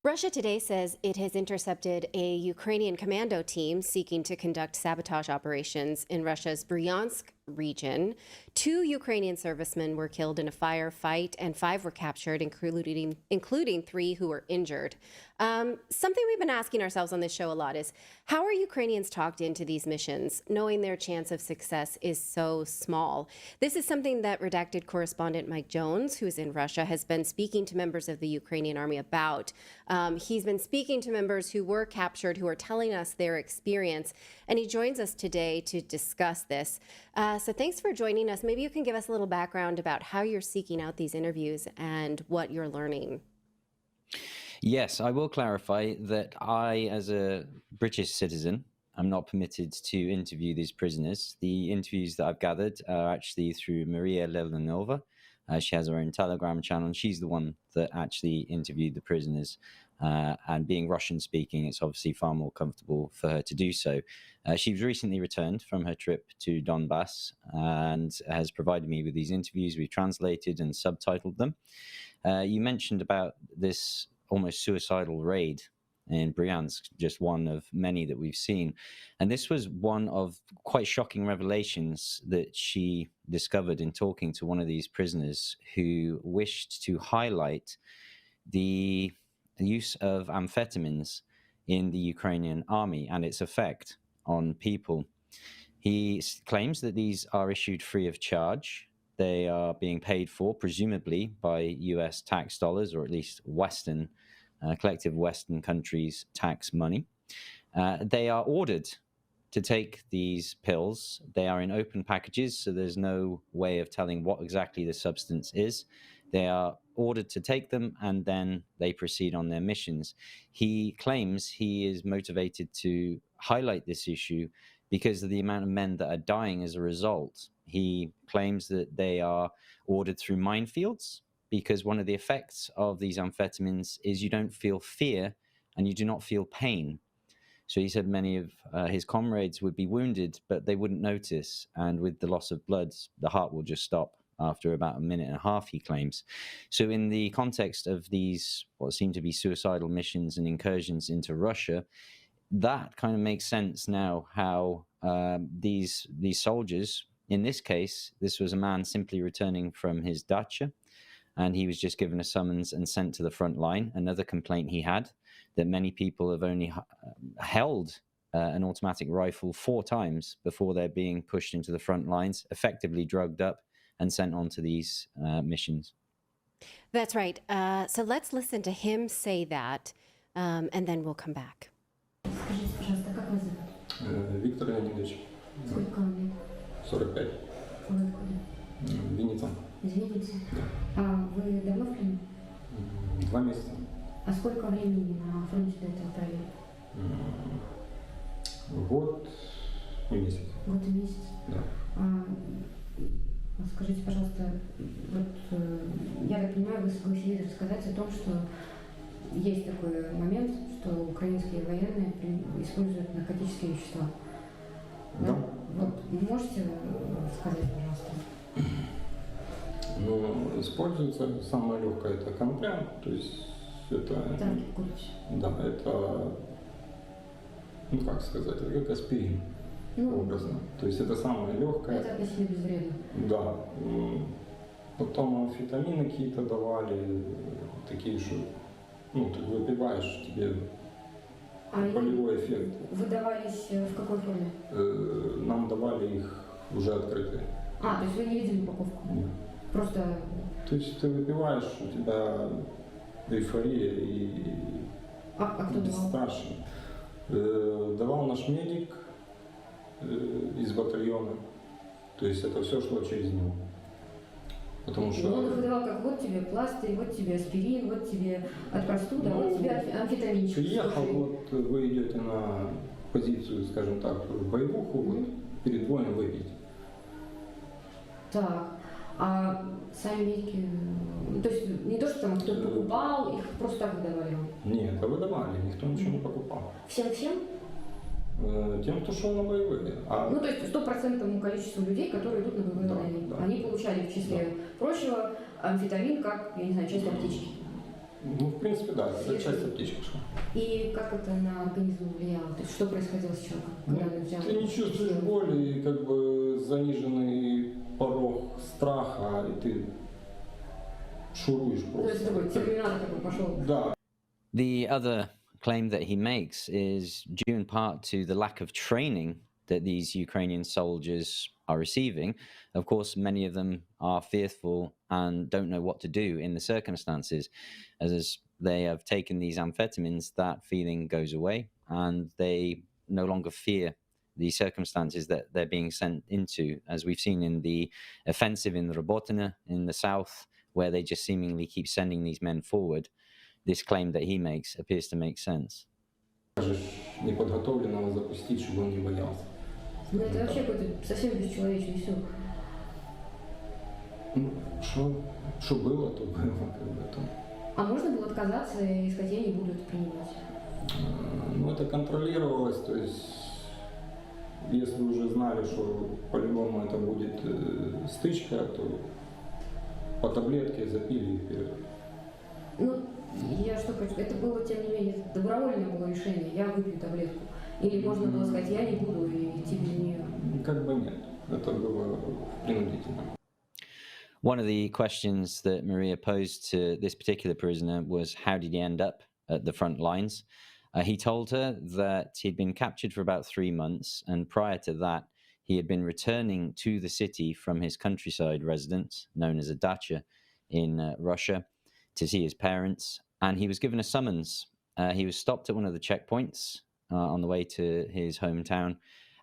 Russia today says it has intercepted a Ukrainian commando team seeking to conduct sabotage operations in Russia's Briansk region. 2 Ukrainian servicemen were killed in a firefight and 5 were captured, including 3 who were injured. Something we've been asking ourselves on this show a lot is, how are Ukrainians talked into these missions, knowing their chance of success is so small? This is something that Redacted correspondent Mike Jones, who is in Russia, has been speaking to members of the Ukrainian army about. He's been speaking to members who were captured, who are telling us their experience, and he joins us today to discuss this. So thanks for joining us. Maybe you can give us a little background about how you're seeking out these interviews and what you're learning. Yes, I will clarify that I, as a British citizen, am not permitted to interview these prisoners. The interviews that I've gathered are actually through Maria Lelanova. She has her own Telegram channel, and she's the one that actually interviewed the prisoners. And being Russian speaking, it's obviously far more comfortable for her to do so. She's recently returned from her trip to Donbass and has provided me with these interviews. We've translated and subtitled them. You mentioned about this almost suicidal raid in Briansk, just one of many that we've seen. And this was one of quite shocking revelations that she discovered in talking to one of these prisoners who wished to highlight the use of amphetamines in the Ukrainian army and its effect on people. He claims that these are issued free of charge. They are being paid for, presumably, by US tax dollars, or at least Western, collective Western countries' tax money. They are ordered to take these pills. They are in open packages, so there's no way of telling what exactly the substance is. They are ordered to take them, and then they proceed on their missions. He claims he is motivated to highlight this issue because of the amount of men that are dying as a result. He claims that they are ordered through minefields, because one of the effects of these amphetamines is you don't feel fear and you do not feel pain. So he said many of his comrades would be wounded, but they wouldn't notice. And with the loss of blood, the heart will just stop after about a minute and a half, he claims. So in the context of these, what seem to be suicidal missions and incursions into Russia, that kind of makes sense now, how these soldiers, in this case, this was a man simply returning from his dacha, and he was just given a summons and sent to the front line. Another complaint he had, that many people have only held an automatic rifle 4 times before they're being pushed into the front lines, effectively drugged up and sent on to these missions. That's right. So let's listen to him say that, and then we'll come back. Скажите, пожалуйста, как вас зовут? Виктор Леонидович, Сколько вам лет? 45, Вы откуда? Винница. Из Винницы? А вы давно в плену? 2 месяца. А сколько времени на фронте до этого провели? Год и месяц. Год и месяц? Да. Скажите, пожалуйста, вот я так понимаю, вы согласились рассказать о том, что есть такой момент, что украинские военные используют наркотические вещества. Да. Вот можете сказать, пожалуйста? Ну, используется самое легкое, это контрайм, то есть это... Да, это, ну как сказать, это как аспирин, образно. То есть это самое легкое. Это относительно безвредно. Да. Потом амфетамины какие-то давали, такие, что, ну, ты выпиваешь, тебе болевой эффект. Вы давались в какой форме? Нам давали их уже открытые. То есть вы не видели упаковку? Нет. Просто... То есть ты выпиваешь, у тебя эйфория и кто давал? страшно. Давал наш медик из батальона. То есть это все шло через него. Потому что... Он выдавал как вот тебе пластырь, вот тебе аспирин, вот тебе от простуды, вот тебе амфетаминчик. Приехал, вот вы идете на позицию, скажем так, боевуху, вот, перед боем выпить. Так, а сами медики, то есть не то, что там кто-то покупал, их просто так выдавали вам? Нет, а выдавали, никто ничего не покупал. Всем-всем? Тем, кто шел на боевые. Ну, то есть 100% количеству людей, которые идут на боевые задания. Да. Они получали в числе прочего амфетамин, как, я не знаю, часть аптечки. Ну, в принципе, да, это часть аптечки шла. И как это на организм влияло? То есть что происходило с человеком, когда он взял? Ты не чувствуешь боли, и как бы заниженный порог страха, и ты шуруешь То есть просто. такой терминатор такой пошел. Да. The other claim that he makes is due in part to the lack of training that these Ukrainian soldiers are receiving. Of course, many of them are fearful and don't know what to do in the circumstances. As they have taken these amphetamines, that feeling goes away and they no longer fear the circumstances that they're being sent into, as we've seen in the offensive in Robotyne in the south, where they just seemingly keep sending these men forward. This claim that he makes appears to make sense. Неподготовленного запустить, чтобы он не боялся. Ну это вообще какой-то совсем бесчеловечный все. Ну, что было, то было, как бы там. А можно было отказаться и сказать, я не буду это принимать? Ну, это контролировалось, то есть, если уже знали, что по-любому это будет стычка, то по таблетке запили и вперед. Ну, я что хочу, это было, тем не менее, добровольное было решение, я выпью таблетку. Или можно было сказать, я не буду и идти без нее? Как бы нет, это было принудительно. One of the questions that Maria posed to this particular prisoner was, how did he end up at the front lines? He told her that he'd been captured for about 3 months, and prior to that, he had been returning to the city from his countryside residence, known as a dacha in Russia, to see his parents, and he was given a summons. He was stopped at one of the checkpoints on the way to his hometown,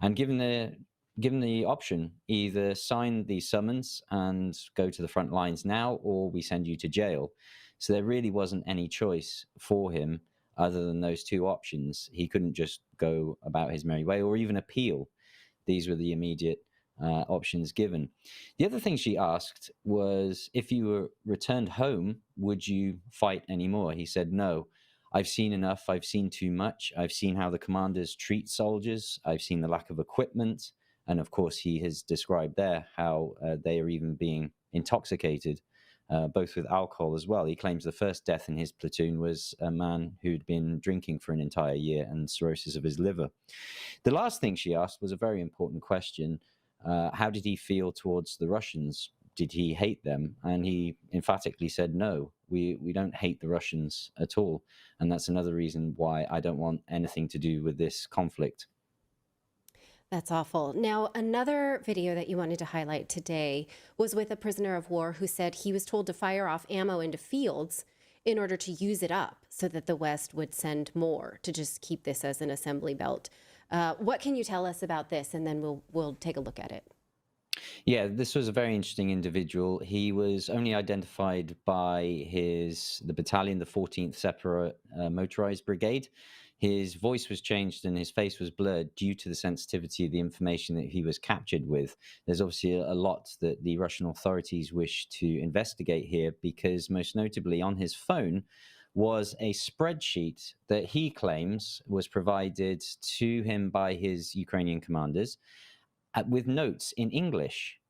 and given the option, either sign the summons and go to the front lines now, or we send you to jail. So there really wasn't any choice for him other than those two options. He couldn't just go about his merry way or even appeal. These were the immediate options given. The other thing she asked was, if you were returned home, would you fight anymore? He said, no, I've seen enough. I've seen too much. I've seen how the commanders treat soldiers. I've seen the lack of equipment. And of course, he has described there how they are even being intoxicated, both with alcohol as well. He claims the first death in his platoon was a man who'd been drinking for an entire year and cirrhosis of his liver. The last thing she asked was a very important question. How did he feel towards the Russians? Did he hate them? And he emphatically said, no, we don't hate the Russians at all. And that's another reason why I don't want anything to do with this conflict. That's awful. Now, another video that you wanted to highlight today was with a prisoner of war who said he was told to fire off ammo into fields in order to use it up so that the West would send more, to just keep this as an assembly belt. What can you tell us about this? And then we'll take a look at it. Yeah, this was a very interesting individual. He was only identified by the battalion, the 14th Separate Motorized Brigade. His voice was changed and his face was blurred due to the sensitivity of the information that he was captured with. There's obviously a lot that the Russian authorities wish to investigate here, because most notably on his phone was a spreadsheet that he claims was provided to him by his Ukrainian commanders with notes in English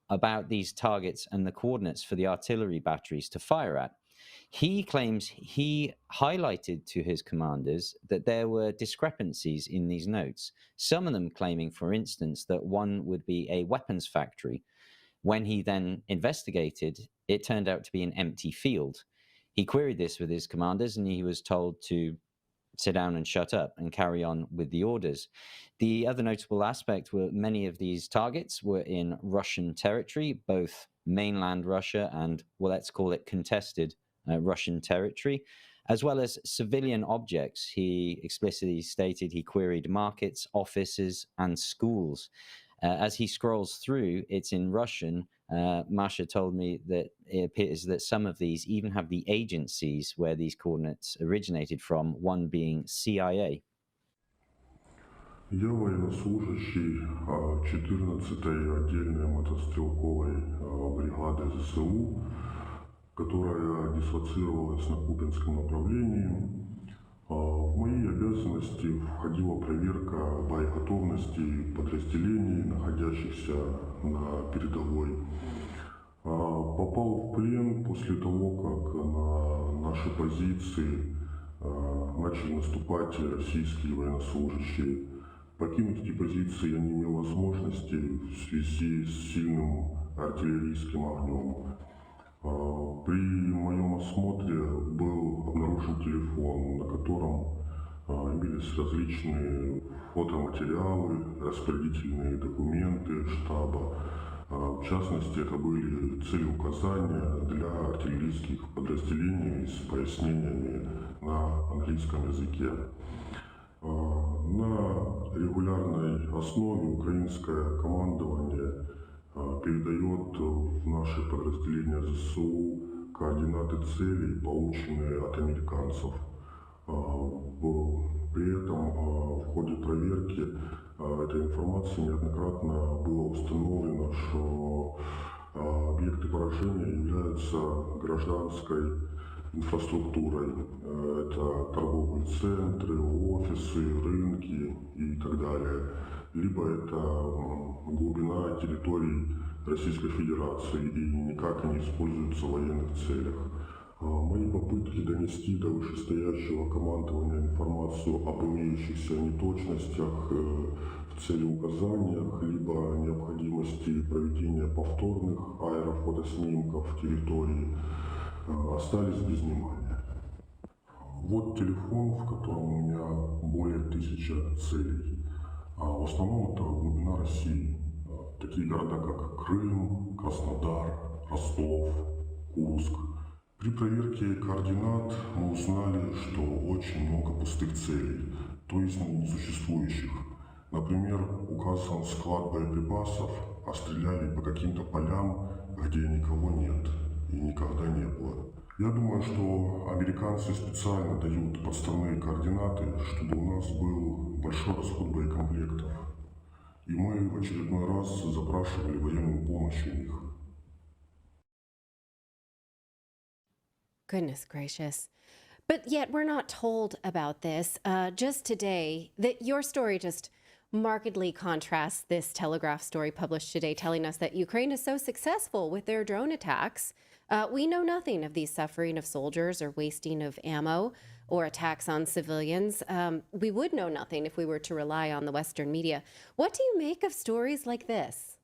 about these targets and the coordinates for the artillery batteries to fire at. He claims he highlighted to his commanders that there were discrepancies in these notes, some of them claiming, for instance, that one would be a weapons factory. When he then investigated, it turned out to be an empty field. He queried this with his commanders, and he was told to sit down and shut up and carry on with the orders. The other notable aspect were many of these targets were in Russian territory, both mainland Russia and, well, let's call it contested Russian territory, as well as civilian objects. He explicitly stated he queried markets, offices, and schools. As he scrolls through, it's in Russian. Masha told me that it appears that some of these even have the agencies where these coordinates originated from, one being CIA. Я военнослужащий 14-й отдельной мотострелковой бригады ЗСУ, которая дислоцировалась на Купинском направлении. В мои обязанности входила проверка боеготовности подразделений, находящихся на передовой. Попал в плен после того, как на наши позиции начали наступать российские военнослужащие. Покинуть эти позиции я не имел возможности в связи с сильным артиллерийским огнем. При моем осмотре был обнаружен телефон, на котором имелись различные фотоматериалы, распорядительные документы штаба. В частности, это были целеуказания для артиллерийских подразделений с пояснениями на английском языке. На регулярной основе украинское командование передает в наши подразделения ЗСУ координаты целей, полученные от американцев. При этом в ходе проверки этой информации неоднократно было установлено, что объекты поражения являются гражданской инфраструктурой. Это торговые центры, офисы, рынки и так далее. Либо это глубина территорий Российской Федерации и никак не используются в военных целях. Мои попытки донести до вышестоящего командования информацию об имеющихся неточностях в целеуказаниях, либо необходимости проведения повторных аэрофотоснимков территории остались без внимания. Вот телефон, в котором у меня более 1000 целей. В основном это глубина России. Такие города, как Крым, Краснодар, Ростов, Курск. При проверке координат мы узнали, что очень много пустых целей, то есть несуществующих. Например, указан склад боеприпасов, а стреляли по каким-то полям, где никого нет и никогда не было. Я думаю, что американцы специально дают подставные координаты, чтобы у нас был большой расход боекомплектов. И мы в очередной раз запрашивали военную помощь у них. Goodness gracious. But yet we're not told about this. Just today, that your story just markedly contrasts this Telegraph story published today telling us that Ukraine is so successful with their drone attacks. We know nothing of the suffering of soldiers or wasting of ammo or attacks on civilians. We would know nothing if we were to rely on the Western media. What do you make of stories like this?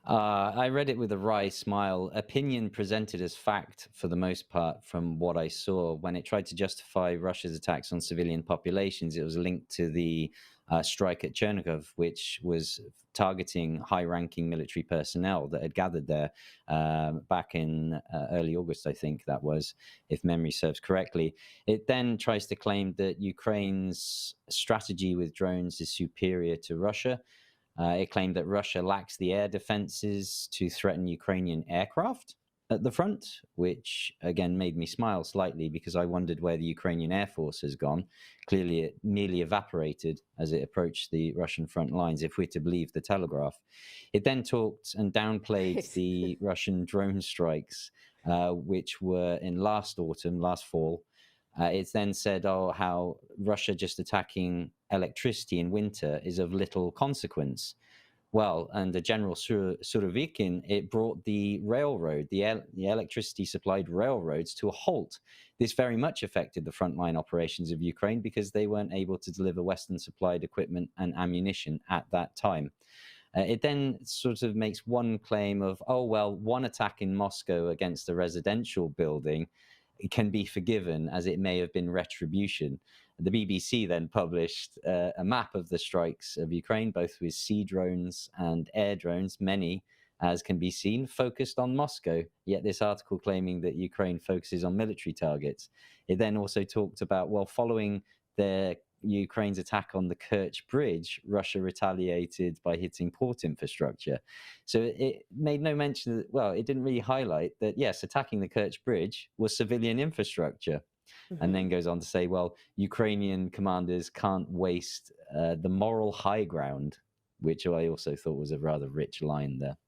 I read it with a wry smile. Opinion presented as fact for the most part from what I saw. When it tried to justify Russia's attacks on civilian populations, it was linked to the strike at Chernihiv, which was targeting high-ranking military personnel that had gathered there back in early August, I think that was, if memory serves correctly. It then tries to claim that Ukraine's strategy with drones is superior to Russia. It claimed that Russia lacks the air defenses to threaten Ukrainian aircraft at the front, which again made me smile slightly because I wondered where the Ukrainian Air Force has gone. Clearly, it nearly evaporated as it approached the Russian front lines, if we're to believe the Telegraph. It then talked and downplayed the Russian drone strikes, which were in last autumn, last fall. It's then said, how Russia just attacking electricity in winter is of little consequence. Well, under General Surovikin, it brought the railroad, the electricity supplied railroads to a halt. This very much affected the frontline operations of Ukraine because they weren't able to deliver Western supplied equipment and ammunition at that time. It then sort of makes one claim of, one attack in Moscow against a residential building can be forgiven as it may have been retribution. The BBC then published a map of the strikes of Ukraine, both with sea drones and air drones, many, as can be seen, focused on Moscow, yet this article claiming that Ukraine focuses on military targets. It then also talked about, following Ukraine's attack on the Kerch Bridge, Russia retaliated by hitting port infrastructure. So it made no mention, it didn't really highlight that, yes, attacking the Kerch Bridge was civilian infrastructure. Mm-hmm. And then goes on to say, Ukrainian commanders can't waste the moral high ground, which I also thought was a rather rich line there.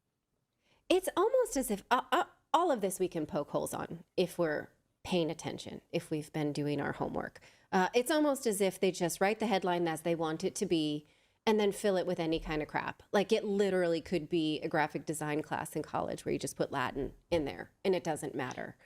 It's almost as if all of this we can poke holes on if we're paying attention, if we've been doing our homework. It's almost as if they just write the headline as they want it to be and then fill it with any kind of crap. Like it literally could be a graphic design class in college where you just put Latin in there and it doesn't matter.